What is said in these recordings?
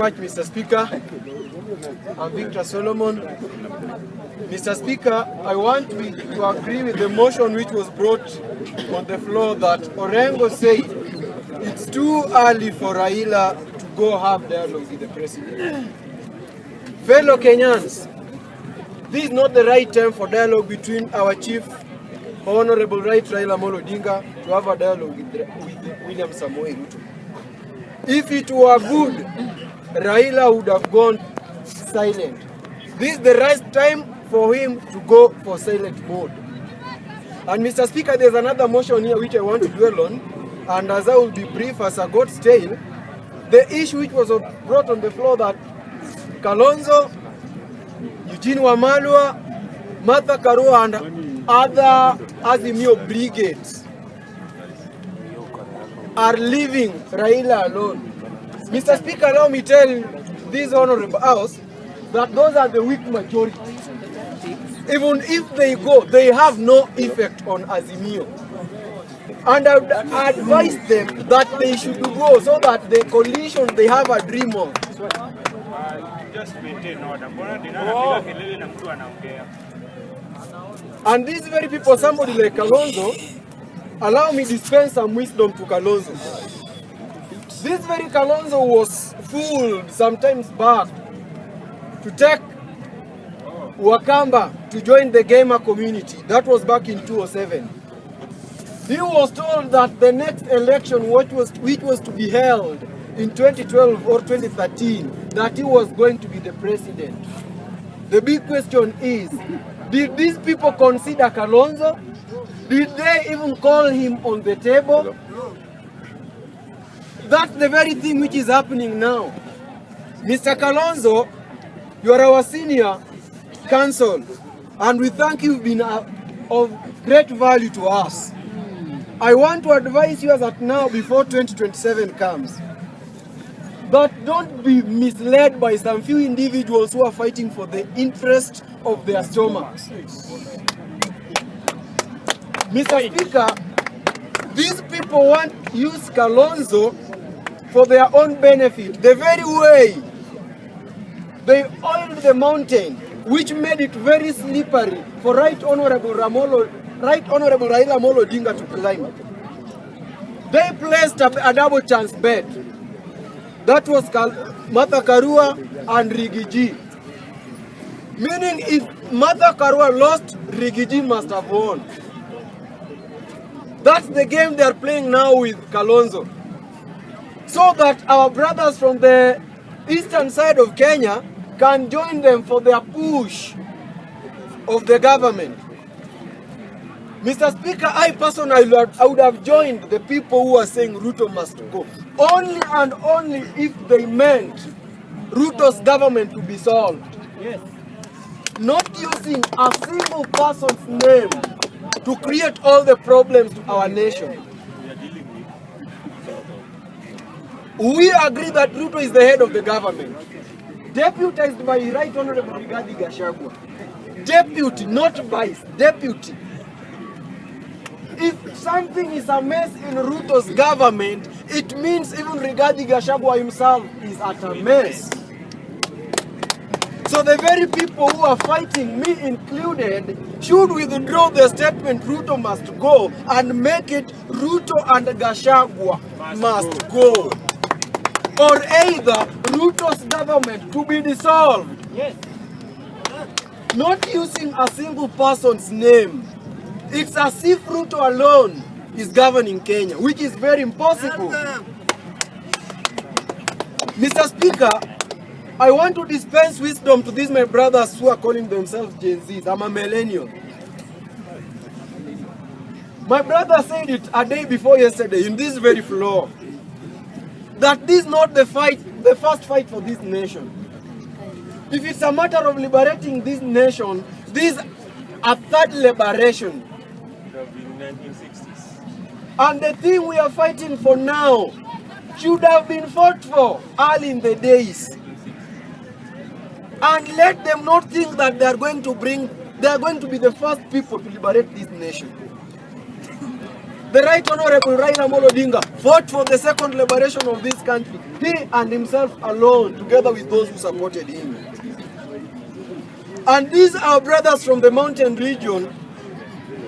much, Mr. Speaker. I'm Victor Solomon. Mr. Speaker, I want to agree with the motion which was brought on the floor that Orengo said it's too early for Raila to go have dialogue with the president. Fellow Kenyans, this is not the right time for dialogue between our chief, Honorable Right Raila Odinga, to have a dialogue with William Samoei Ruto. If it were good, Raila would have gone silent. This is the right time for him to go for silent mode. And Mr. Speaker, there's another motion here which I want to dwell on, and as I will be brief as a goat's tail, the issue which was brought on the floor that Kalonzo, Eugene Wamalwa, Martha Karua and other Azimio brigades are leaving Raila alone. Mr. Speaker, allow me tell this honorable house that those are the weak majority. Even if they go, they have no effect on Azimio. And I would advise them that they should go so that the coalition they have a dream of. Just maintain order. And these very people, somebody like Kalonzo, allow me dispense some wisdom to Kalonzo. This very Kalonzo was fooled sometimes back to take Wakamba to join the gamer community. That was back in 2007. He was told that the next election, which was to be held in 2012 or 2013, that he was going to be the president. The big question is, did these people consider Kalonzo? Did they even call him on the table? That's the very thing which is happening now. Mr. Kalonzo, you are our senior counsel, and we thank you. You've been of great value to us. I want to advise you that now, before 2027 comes, but don't be misled by some few individuals who are fighting for the interest of their stomachs. Mr. Speaker, these people want to use Kalonzo for their own benefit. The very way they oiled the mountain, which made it very slippery for Right Honorable Raila Odinga to climb. They placed a double chance bet. That was Martha Karua and Rigiji. Meaning if Martha Karua lost, Rigiji must have won. That's the game they are playing now with Kalonzo. So that our brothers from the eastern side of Kenya can join them for their push of the government. Mr. Speaker, I personally would have joined the people who are saying Ruto must go. Only and only if they meant Ruto's government to be solved. Yes. Not using a single person's name to create all the problems to our nation. We agree that Ruto is the head of the government, deputized by Right Honorable Rigathi Gachagua. Deputy, not vice, deputy. If something is a mess in Ruto's government, it means even Rigathi Gachagua himself is at a mess. So the very people who are fighting, me included, should withdraw the statement Ruto must go and make it Ruto and Gachagua must go. Or either Ruto's government to be dissolved. Yes. Not using a single person's name. It's as if Ruto alone is governing Kenya, which is very impossible. Mr. Speaker, I want to dispense wisdom to these my brothers who are calling themselves Gen Zs. I'm a millennial. My brother said it a day before yesterday in this very floor, that this is not the first fight for this nation. If it's a matter of liberating this nation, this is a third liberation. And the thing we are fighting for now should have been fought for early in the days. And let them not think that they are going to be the first people to liberate this nation. The Right Honorable Raila Odinga fought for the second liberation of this country. He and himself alone, together with those who supported him. And these are brothers from the mountain region.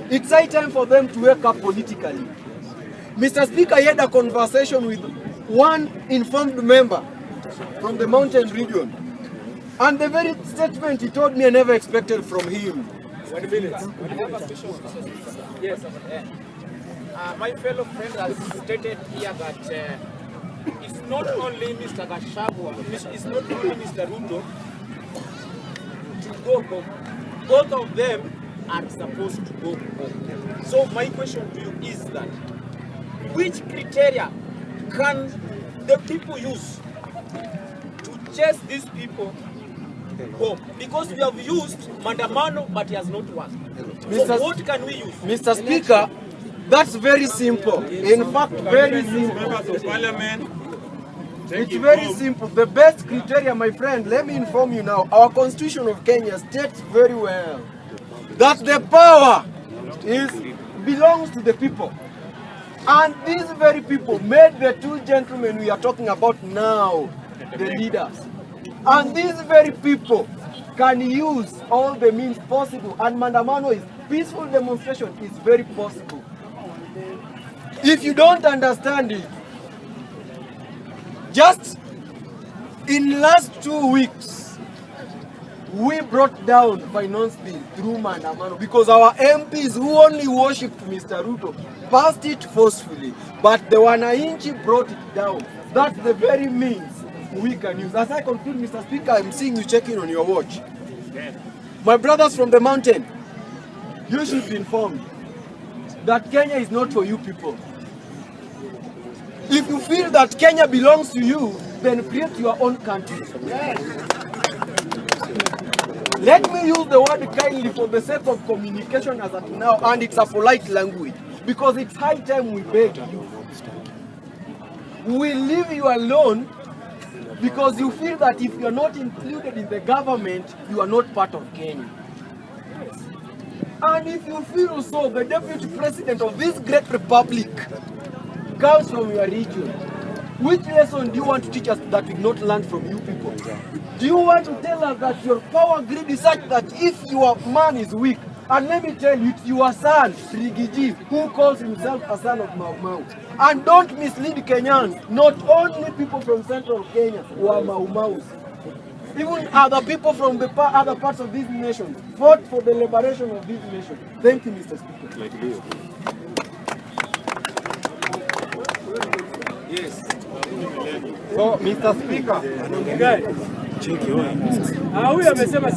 It's high time for them to wake up politically. Mr. Speaker, I had a conversation with one informed member from the mountain region. And the very statement he told me I never expected from him. 1 minute. Yes. My fellow friend has stated here that it's not only Mr. Gachagua, it's not only Mr. Ruto to go home. Both of them are supposed to go home. So my question to you is that which criteria can the people use to chase these people home? Because we have used Mandamano, but it has not worked. So what can we use? Mr. Speaker, that's very simple. In fact, very simple. Members of Parliament. It's very simple. The best criteria, my friend, let me inform you now. Our Constitution of Kenya states very well that the power belongs to the people. And these very people made the two gentlemen we are talking about now the leaders. And these very people can use all the means possible. And Mandamano is peaceful demonstration is very possible. If you don't understand it, just in last 2 weeks, we brought down finance bill through Mandamano because our MPs who only worshipped Mr. Ruto passed it forcefully, but the Wananchi brought it down. That's the very means we can use. As I conclude, Mr. Speaker, I'm seeing you checking on your watch. My brothers from the mountain, you should be informed that Kenya is not for you people. If you feel that Kenya belongs to you, then create your own country. Let me use the word kindly for the sake of communication as of now, and it's a polite language, because it's high time we beg you. We leave you alone because you feel that if you're not included in the government, you are not part of Kenya. And if you feel so, the deputy president of this great republic comes from your region. Which lesson do you want to teach us that we not learn from you people? Do you want to tell us that your power grid is such that if your man is weak, and let me tell you, it's your son, Rigiji, who calls himself a son of Mau Mau. And don't mislead Kenyans, not only people from central Kenya who are Mau Maus. Even other people from the other parts of this nation fought for the liberation of this nation. Thank you, Mr. Speaker. Yes. So, Mr. Speaker, Huyu amesema